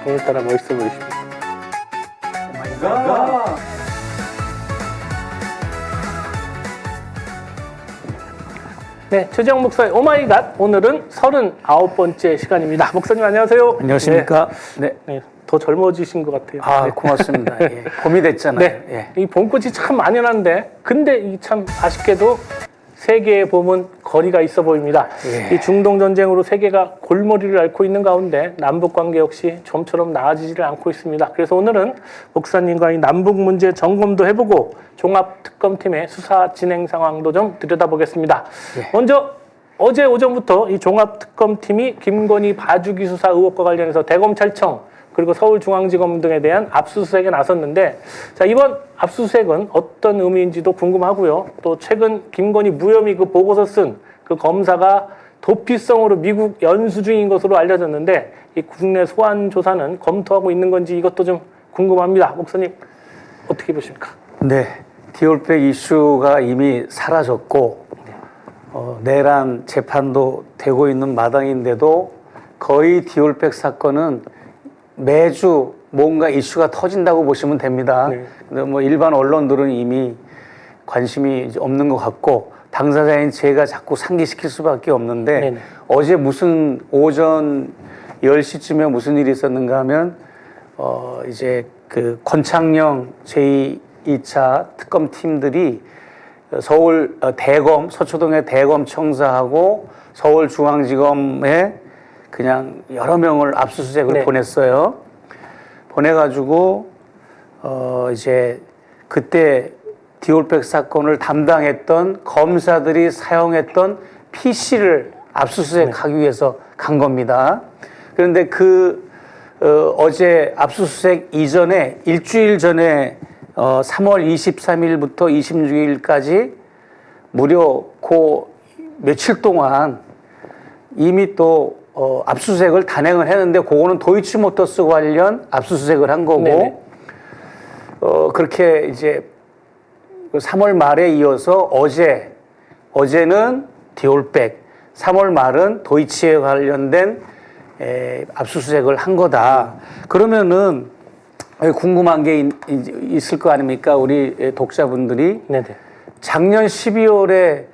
오늘따라 멋있어 보이십니다. 가. 네, 최재형 목사의 오마이갓. 오늘은 39번째 시간입니다. 목사님 안녕하세요. 안녕하십니까? 네. 네, 더 젊어지신 것 같아요. 아, 네. 고맙습니다. 예, 봄이 됐잖아요. 네, 예. 이 봄꽃이 참 만연한데, 근데 이 참 아쉽게도 세계의 봄은 거리가 있어 보입니다. 예. 이 중동 전쟁으로 세계가 골머리를 앓고 있는 가운데 남북 관계 역시 좀처럼 나아지지를 않고 있습니다. 그래서 오늘은 목사님과 이 남북 문제 점검도 해보고 종합 특검팀의 수사 진행 상황도 좀 들여다보겠습니다. 예. 먼저 어제 오전부터 이 종합 특검팀이 김건희 봐주기 수사 의혹과 관련해서 대검찰청 그리고 서울중앙지검 등에 대한 압수수색에 나섰는데, 자, 이번 압수수색은 어떤 의미인지도 궁금하고요. 또 최근 김건희 무혐의 그 보고서 쓴 그 검사가 도피성으로 미국 연수 중인 것으로 알려졌는데, 이 국내 소환 조사는 검토하고 있는 건지 이것도 좀 궁금합니다. 목사님 어떻게 보십니까? 네. 디올백 이슈가 이미 사라졌고, 내란 재판도 되고 있는 마당인데도 거의 디올백 사건은 매주 뭔가 이슈가 터진다고 보시면 됩니다. 네. 근데 뭐 일반 언론들은 이미 관심이 없는 것 같고 당사자인 제가 자꾸 상기시킬 수밖에 없는데 네네. 어제 무슨 오전 10시쯤에 무슨 일이 있었는가 하면 이제 그 권창영 제2차 특검 팀들이 서울 대검 서초동의 대검 청사하고 서울중앙지검에 그냥 여러 명을 압수수색을 네. 보냈어요. 보내가지고 이제 그때 디올백 사건을 담당했던 검사들이 사용했던 PC를 압수수색하기 위해서 간 겁니다. 그런데 어제 압수수색 이전에 일주일 전에 3월 23일부터 26일까지 무려 그 며칠 동안 이미 또 압수수색을 단행을 했는데 그거는 도이치모터스 관련 압수수색을 한 거고 네네. 그렇게 이제 3월 말에 이어서 어제는 디올백, 3월 말은 도이치에 관련된 압수수색을 한 거다. 그러면은 궁금한 게 있을 거 아닙니까? 우리 독자분들이. 네네. 작년 12월에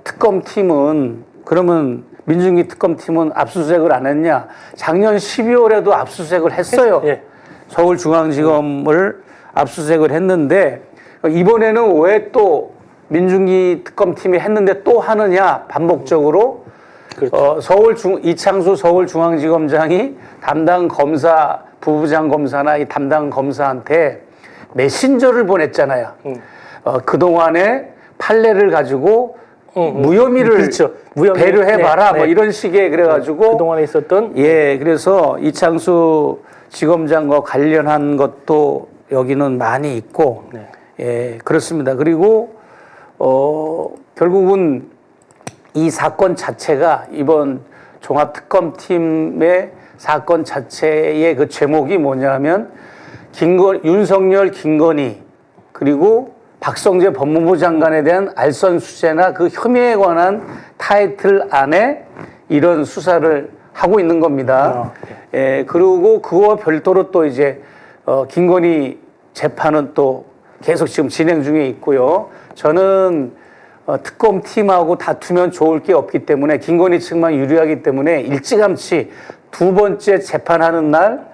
특검팀은 그러면 민중기 특검팀은 압수수색을 안 했냐? 작년 12월에도 압수수색을 했어요. 예. 서울중앙지검을 압수수색을 했는데 이번에는 왜 또 민중기 특검팀이 했는데 또 하느냐? 반복적으로 그렇죠. 이창수 서울중앙지검장이 담당 검사 부부장 검사나 이 담당 검사한테 메신저를 보냈잖아요. 그동안에 판례를 가지고 무혐의를 그렇죠. 무혐의. 배려해봐라 네, 뭐 네. 이런 식의 그래가지고 그동안에 있었던 그래서 이창수 지검장과 관련한 것도 여기는 많이 있고 네. 그렇습니다. 그리고 결국은 이 사건 자체가 이번 종합특검팀의 사건 자체의 그 제목이 뭐냐면 윤석열, 김건희 그리고 박성재 법무부 장관에 대한 알선수재나 그 혐의에 관한 타이틀 안에 이런 수사를 하고 있는 겁니다. 그리고 그와 별도로 또 이제 김건희 재판은 또 계속 지금 진행 중에 있고요. 저는 특검팀하고 다투면 좋을 게 없기 때문에 김건희 측만 유리하기 때문에 일찌감치 두 번째 재판하는 날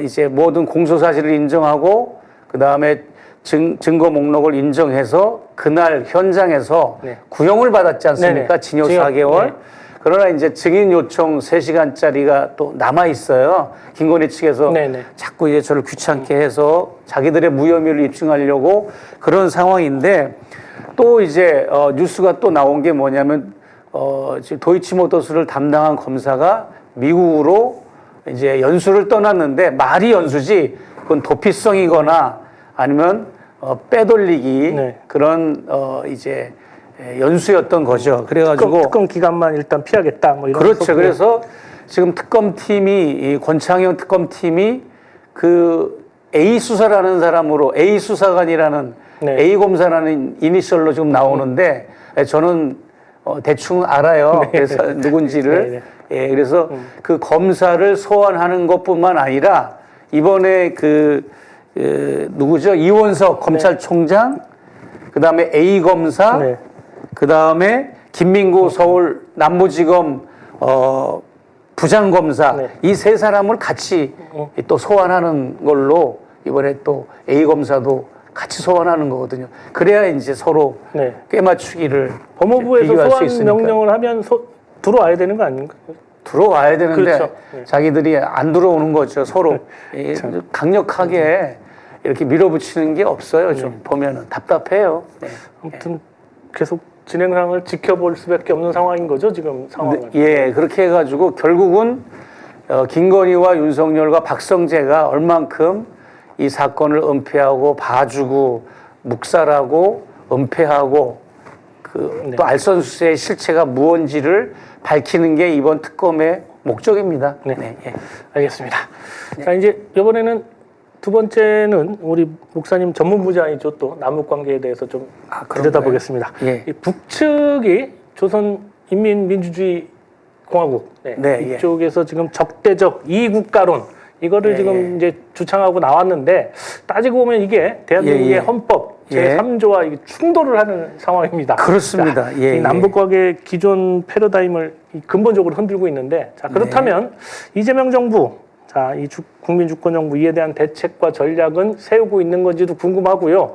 이제 모든 공소사실을 인정하고 그 다음에 증거 목록을 인정해서 그날 현장에서 구형을 받았지 않습니까? 네네. 징역 징역. 4개월. 네. 그러나 이제 증인 요청 3시간짜리가 또 남아 있어요. 김건희 측에서 네네. 자꾸 이제 저를 귀찮게 해서 자기들의 무혐의를 입증하려고 그런 상황인데 또 이제 뉴스가 또 나온 게 뭐냐면 지금 도이치모터스를 담당한 검사가 미국으로 이제 연수를 떠났는데 말이 연수지 그건 도피성이거나 아니면 빼돌리기 그런 이제 연수였던 거죠. 그래가지고 특검 기간만 일단 피하겠다. 뭐 이런. 그렇죠. 그래서 지금 특검팀이 이 권창현 특검팀이 그 A 수사라는 사람으로 A 수사관이라는 A 검사라는 이니셜로 지금 나오는데 저는 대충 알아요. 그래서 누군지를 예, 그래서 그 검사를 소환하는 것뿐만 아니라 이번에 누구죠? 이원석 검찰총장, 그 다음에 A 검사, 네. 그 다음에 김민구 서울 남부지검 부장검사 네. 이 세 사람을 같이 또 소환하는 걸로 이번에 또 A 검사도 같이 소환하는 거거든요. 그래야 이제 서로 네. 꿰맞추기를 법무부에서 비교할 수 소환 있으니까. 명령을 하면 들어와야 되는 거 아닌가? 들어와야 되는데 그렇죠. 네. 자기들이 안 들어오는 거죠. 서로 강력하게 이렇게 밀어붙이는 게 없어요. 좀 보면은 답답해요. 네. 아무튼 계속 진행 상황을 지켜볼 수밖에 없는 상황인 거죠, 지금 상황은. 예, 그렇게 해가지고 결국은 김건희와 윤석열과 박성재가 얼만큼 이 사건을 은폐하고 봐주고 묵살하고 은폐하고 또 알선수재의 실체가 무언지를 밝히는 게 이번 특검의 목적입니다. 네. 네, 예. 알겠습니다. 자, 이제 이번에는 두 번째는 우리 목사님 전문 분야이죠. 또 남북 관계에 대해서 좀 들여다보겠습니다. 예. 이 북측이 조선인민민주주의 공화국 네, 이쪽에서 지금 적대적 이국가론 이거를 지금 이제 주창하고 나왔는데 따지고 보면 이게 대한민국의 헌법 제3조와 이게 충돌을 하는 상황입니다. 그렇습니다. 자, 이 남북관계 기존 패러다임을 근본적으로 흔들고 있는데 자 그렇다면 이재명 정부 자, 이 국민 주권 정부 이에 대한 대책과 전략은 세우고 있는 건지도 궁금하고요.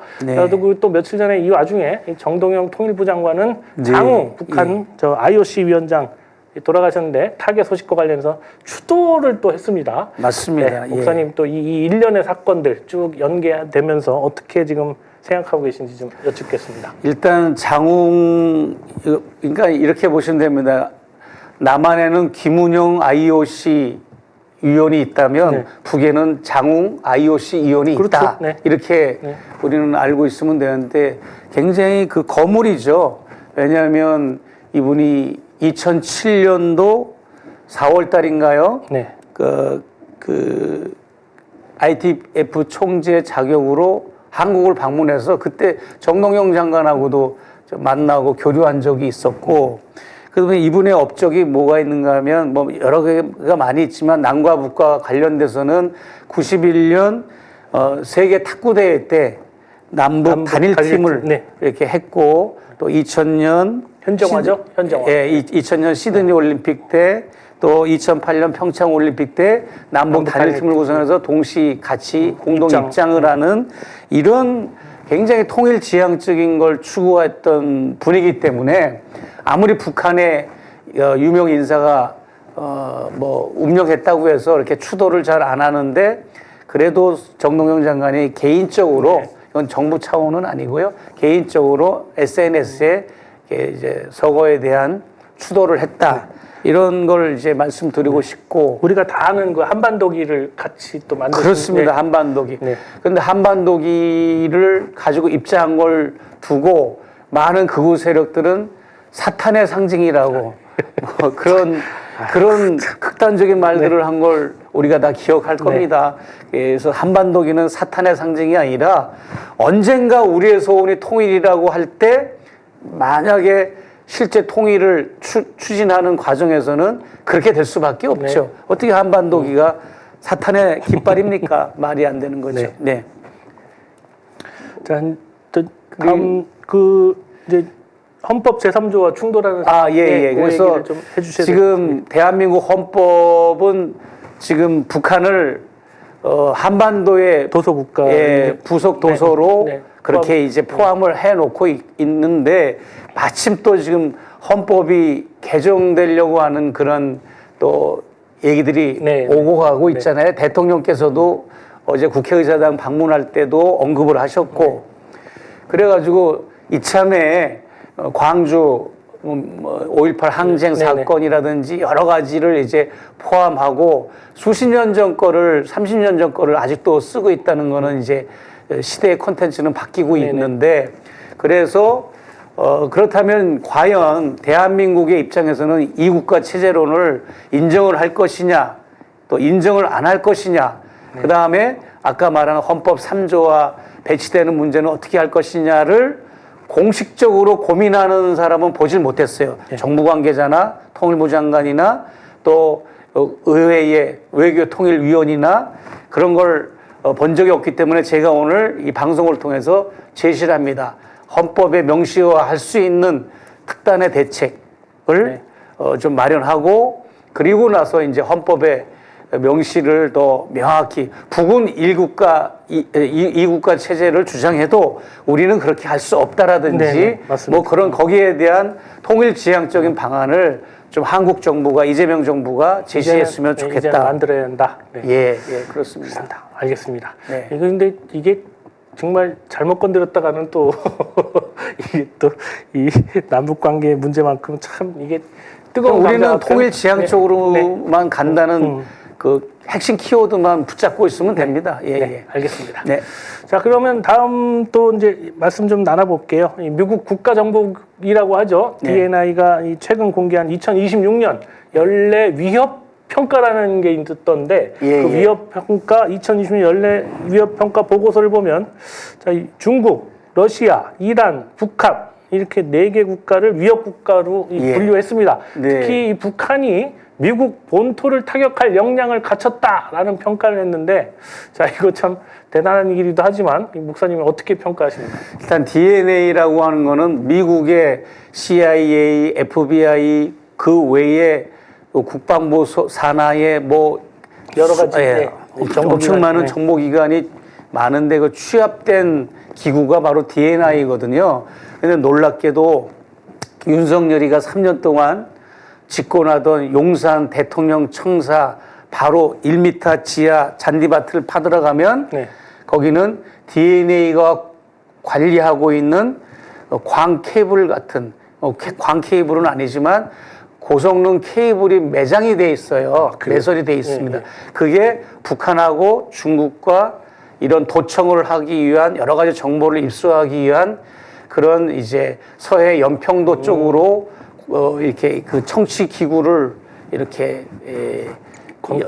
또 며칠 전에 이 와중에 이 정동영 통일부 장관은 장웅 북한 저 IOC 위원장 돌아가셨는데 타계 소식과 관련해서 추도를 또 했습니다. 맞습니다. 네, 목사님 또 이 일련의 사건들 쭉 연계되면서 어떻게 지금 생각하고 계신지 좀 여쭙겠습니다. 일단 장웅 그러니까 이렇게 보시면 됩니다. 남한에는 김운영 IOC 위원이 있다면 북에는 장웅 IOC 위원이 있다. 이렇게 우리는 알고 있으면 되는데 굉장히 그 거물이죠. 왜냐하면 이분이 2007년도 4월 달인가요? 그 ITF 총재 자격으로 한국을 방문해서 그때 정동영 장관하고도 만나고 교류한 적이 있었고 그러면 이분의 업적이 뭐가 있는가 하면 뭐 여러 개가 많이 있지만 남과 북과 관련돼서는 91년 세계 탁구대회 때 남북 단일팀을 이렇게 했고 또 2000년 현정화죠? 현정화. 예, 2000년 시드니 올림픽 때 또 2008년 평창 올림픽 때 남북 단일팀을 구성해서 동시 같이 공동 입장을 하는 이런 굉장히 통일지향적인 걸 추구했던 분이기 때문에 아무리 북한의 유명 인사가 뭐 운명했다고 해서 이렇게 추도를 잘 안 하는데 그래도 정동영 장관이 개인적으로 이건 정부 차원은 아니고요. 개인적으로 SNS에 이제 서거에 대한 추도를 했다. 이런 걸 이제 말씀드리고 싶고 우리가 다 아는 그 한반도기를 같이 또 만드신 그렇습니다. 한반도기. 그런데 한반도기를 가지고 입장한 걸 두고 많은 극우 세력들은 사탄의 상징이라고 뭐 그런 극단적인 말들을 한 걸 우리가 다 기억할 겁니다. 그래서 한반도기는 사탄의 상징이 아니라 언젠가 우리의 소원이 통일이라고 할 때 만약에 실제 통일을 추진하는 과정에서는 그렇게 될 수밖에 없죠. 어떻게 한반도기가 사탄의 깃발입니까? 말이 안 되는 거죠. 자, 다음 이제 헌법 제3조와 충돌하는 그래서 좀 해주셔야 지금 대한민국 헌법은 지금 북한을 한반도의 도서국가 부속 도서로 그렇게 이제 포함을 해놓고 있는데 마침 또 지금 헌법이 개정되려고 하는 그런 또 얘기들이 오고 가고 있잖아요. 대통령께서도 어제 국회의사당 방문할 때도 언급을 하셨고 그래가지고 이참에 광주 5.18 항쟁 사건이라든지 여러 가지를 이제 포함하고 수십 년 전 거를 30년 전 거를 아직도 쓰고 있다는 거는 이제 시대의 콘텐츠는 바뀌고 있는데 그래서 그렇다면 과연 대한민국의 입장에서는 이국가 체제론을 인정을 할 것이냐 또 인정을 안 할 것이냐 그 다음에 아까 말한 헌법 3조와 배치되는 문제는 어떻게 할 것이냐를 공식적으로 고민하는 사람은 보질 못했어요. 정부 관계자나 통일부 장관이나 또 의회의 외교통일위원이나 그런 걸 본 적이 없기 때문에 제가 오늘 이 방송을 통해서 제시를 합니다. 헌법에 명시화할 수 있는 특단의 대책을 좀 마련하고 그리고 나서 이제 헌법에 명시를 더 명확히 북은 1국가, 2국가 체제를 주장해도 우리는 그렇게 할 수 없다라든지 네, 맞습니다. 뭐 그런 거기에 대한 통일지향적인 방안을 좀 한국 정부가 이재명 정부가 제시했으면 좋겠다. 이제는 만들어야 한다. 네. 예, 그렇습니다. 알겠습니다. 네. 근데 이게 정말 잘못 건드렸다가는 또 이게 또 이 남북 관계 문제만큼 참 이게 뜨거운 우리는 감자 같은- 통일 지향 네. 쪽으로만 간다는 그 핵심 키워드만 붙잡고 있으면 됩니다. 예, 네, 알겠습니다. 네. 자, 그러면 다음 또 이제 말씀 좀 나눠볼게요. 이 미국 국가정보이라고 하죠. 네. DNI가 최근 공개한 2026년 연례 위협 평가라는 게 있던데 예, 그 예. 위협 평가 2026년 연례 위협 평가 보고서를 보면 자, 이 중국, 러시아, 이란, 북한 이렇게 4개 국가를 위협 국가로 예. 분류했습니다. 네. 특히 이 북한이 미국 본토를 타격할 역량을 갖췄다라는 평가를 했는데 자 이거 참 대단한 일이기도 하지만 이 목사님은 어떻게 평가하십니까? 일단 DNA라고 하는 거는 미국의 CIA, FBI 그 외에 국방부 산하의 뭐 여러 가지 네, 엄청 많은 네. 정보기관이 많은데 그 취합된 기구가 바로 DNI거든요. 근데 놀랍게도 윤석열이가 3년 동안 집권하던 용산 대통령 청사 바로 1m 지하 잔디밭을 파들어가면 네. 거기는 DNA가 관리하고 있는 광 케이블 같은 광 케이블은 아니지만 고성능 케이블이 매장이 돼 있어요. 매설이 돼 있습니다. 네, 네. 그게 북한하고 중국과 이런 도청을 하기 위한 여러 가지 정보를 입수하기 위한 그런 이제 서해 연평도 쪽으로 이렇게 그 청취 기구를 이렇게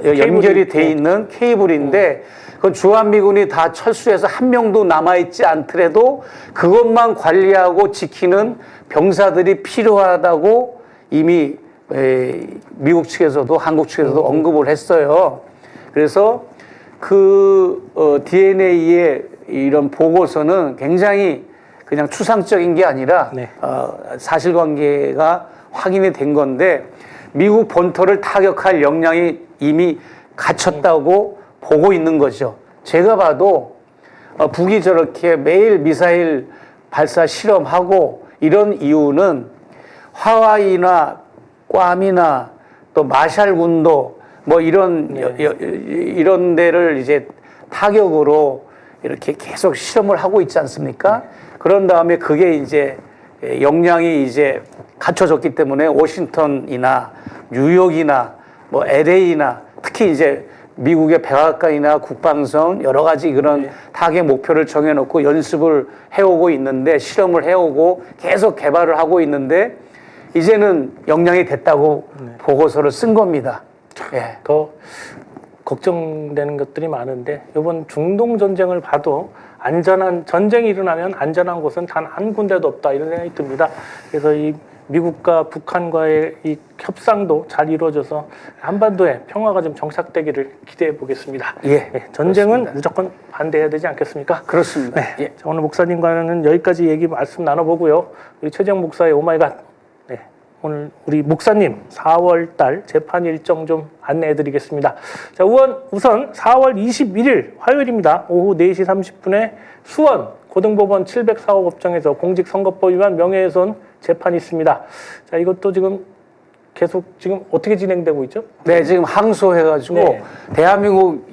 연결이 돼 있는 케이블인데 그 주한미군이 다 철수해서 한 명도 남아있지 않더라도 그것만 관리하고 지키는 병사들이 필요하다고 이미 미국 측에서도 한국 측에서도 언급을 했어요. 그래서 그 DNA의 이런 보고서는 굉장히 그냥 추상적인 게 아니라 네. 사실관계가 확인이 된 건데 미국 본토를 타격할 역량이 이미 갖췄다고 보고 있는 거죠. 제가 봐도 북이 저렇게 매일 미사일 발사 실험하고 이런 이유는 하와이나 괌이나 또 마샬 군도 뭐 이런 이런 데를 이제 타격으로 이렇게 계속 실험을 하고 있지 않습니까? 그런 다음에 그게 이제 역량이 이제 갖춰졌기 때문에 워싱턴이나 뉴욕이나 뭐 LA나 특히 이제 미국의 백악관이나 국방성 여러 가지 그런 타겟 목표를 정해놓고 연습을 해오고 있는데 실험을 해오고 계속 개발을 하고 있는데 이제는 역량이 됐다고 보고서를 쓴 겁니다. 예. 더 걱정되는 것들이 많은데 이번 중동 전쟁을 봐도 안전한 전쟁이 일어나면 안전한 곳은 단 한 군데도 없다 이런 생각이 듭니다. 그래서 이 미국과 북한과의 이 협상도 잘 이루어져서 한반도에 평화가 좀 정착되기를 기대해 보겠습니다. 예, 네, 전쟁은 그렇습니다. 무조건 반대해야 되지 않겠습니까? 그렇습니다. 네, 예. 자, 오늘 목사님과는 여기까지 얘기 말씀 나눠보고요. 우리 최재형 목사의 오마이갓. 네, 오늘 우리 목사님 4월 달 재판 일정 좀 안내해드리겠습니다. 자, 우선 4월 21일 화요일입니다. 오후 4시 30분에 수원 고등법원 704호 법정에서 공직선거법 위반 명예훼손 재판이 있습니다. 자, 이것도 지금 계속 지금 어떻게 진행되고 있죠? 네, 지금 항소해가지고 네. 대한민국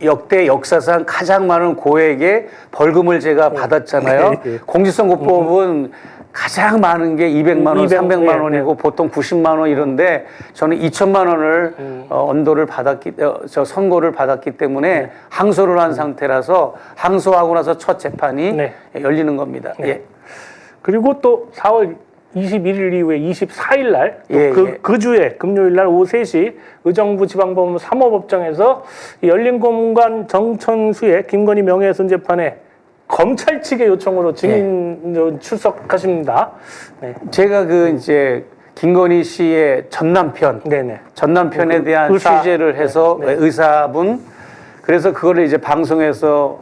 역대 역사상 가장 많은 고액의 벌금을 제가 받았잖아요. 네, 네. 공직선거법은 가장 많은 게 200만 원, 200, 300만 원이고 네. 보통 90만 원 이런데 저는 2천만 원을 언도를 받았기, 선고를 받았기 때문에 항소를 한 상태라서 항소하고 나서 첫 재판이 네. 열리는 겁니다. 네. 예. 그리고 또 4월 21일 이후에 24일 날, 예, 그 주에 금요일 날 오후 3시 의정부 지방법원 3호 법정에서 열린공간 정천수의 김건희 명예훼손 재판에 검찰 측의 요청으로 증인 출석하십니다. 네. 제가 그 이제 김건희 씨의 전 남편, 네네. 전 남편에 대한 의사. 취재를 해서 네. 의사분 그래서 그거를 이제 방송에서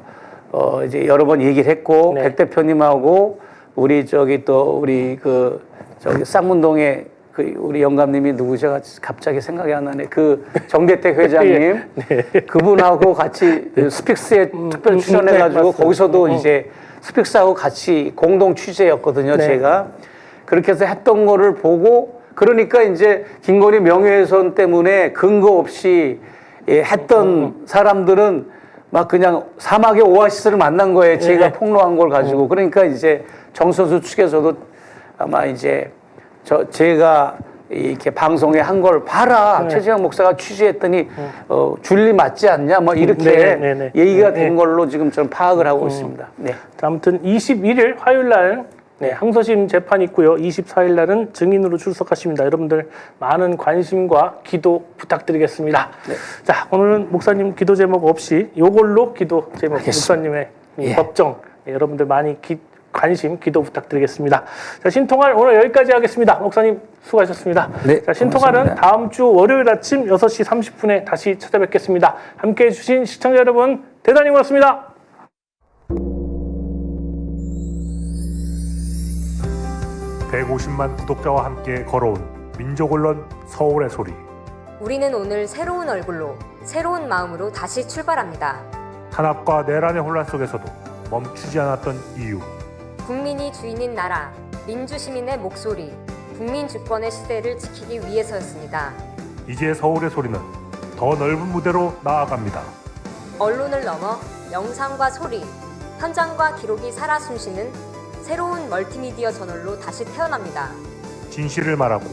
이제 여러 번 얘기를 했고 네. 백 대표님하고 우리 저기 또 우리 그 저기 쌍문동에 그 우리 영감님이 누구죠? 갑자기 생각이 안 나네. 그 정대택 회장님 네. 그분하고 같이 스픽스에 특별 출연해가지고 맞습니다. 거기서도 이제 스픽스하고 같이 공동 취재였거든요. 네. 제가 그렇게 해서 했던 거를 보고 그러니까 이제 김건희 명예훼손 때문에 근거 없이 했던 사람들은 막 그냥 사막의 오아시스를 만난 거예요. 제가 네. 폭로한 걸 가지고. 그러니까 이제 정선수 측에서도 아마 이제 제가 이렇게 방송에 한 걸 봐라. 네. 최재형 목사가 취재했더니 줄리 맞지 않냐? 뭐 이렇게 네, 네, 네. 얘기가 네, 된 네. 걸로 지금 저는 파악을 하고 있습니다. 네. 아무튼 21일 화요일 날 항소심 재판 있고요. 24일 날은 증인으로 출석하십니다. 여러분들 많은 관심과 기도 부탁드리겠습니다. 네. 자, 오늘은 목사님 기도 제목 없이 요걸로 기도 제목 알겠습니다. 목사님의 이 예. 법정 여러분들 많이 관심 기도 부탁드리겠습니다. 자, 신통할 오늘 여기까지 하겠습니다. 목사님 수고하셨습니다. 네, 자, 신통할은 고맙습니다. 다음 주 월요일 아침 6시 30분에 다시 찾아뵙겠습니다. 함께해 주신 시청자 여러분 대단히 고맙습니다. (150만) 구독자와 함께 걸어온 민족언론 서울의 소리. 우리는 오늘 새로운 얼굴로, 새로운 마음으로 다시 출발합니다. 탄압과 내란의 혼란 속에서도 멈추지 않았던 이유. 국민이 주인인 나라, 민주시민의 목소리, 국민 주권의 시대를 지키기 위해서였습니다. 이제 서울의 소리는 더 넓은 무대로 나아갑니다. 언론을 넘어 영상과 소리, 현장과 기록이 살아 숨쉬는 새로운 멀티미디어 저널로 다시 태어납니다. 진실을 말하고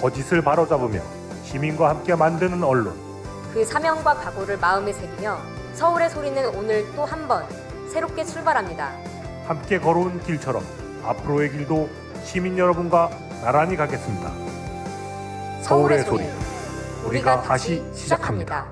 거짓을 바로잡으며 시민과 함께 만드는 언론. 그 사명과 각오를 마음에 새기며 서울의 소리는 오늘 또 한 번 새롭게 출발합니다. 함께 걸어온 길처럼 앞으로의 길도 시민 여러분과 나란히 가겠습니다. 서울의 소리. 우리가 다시 시작합니다.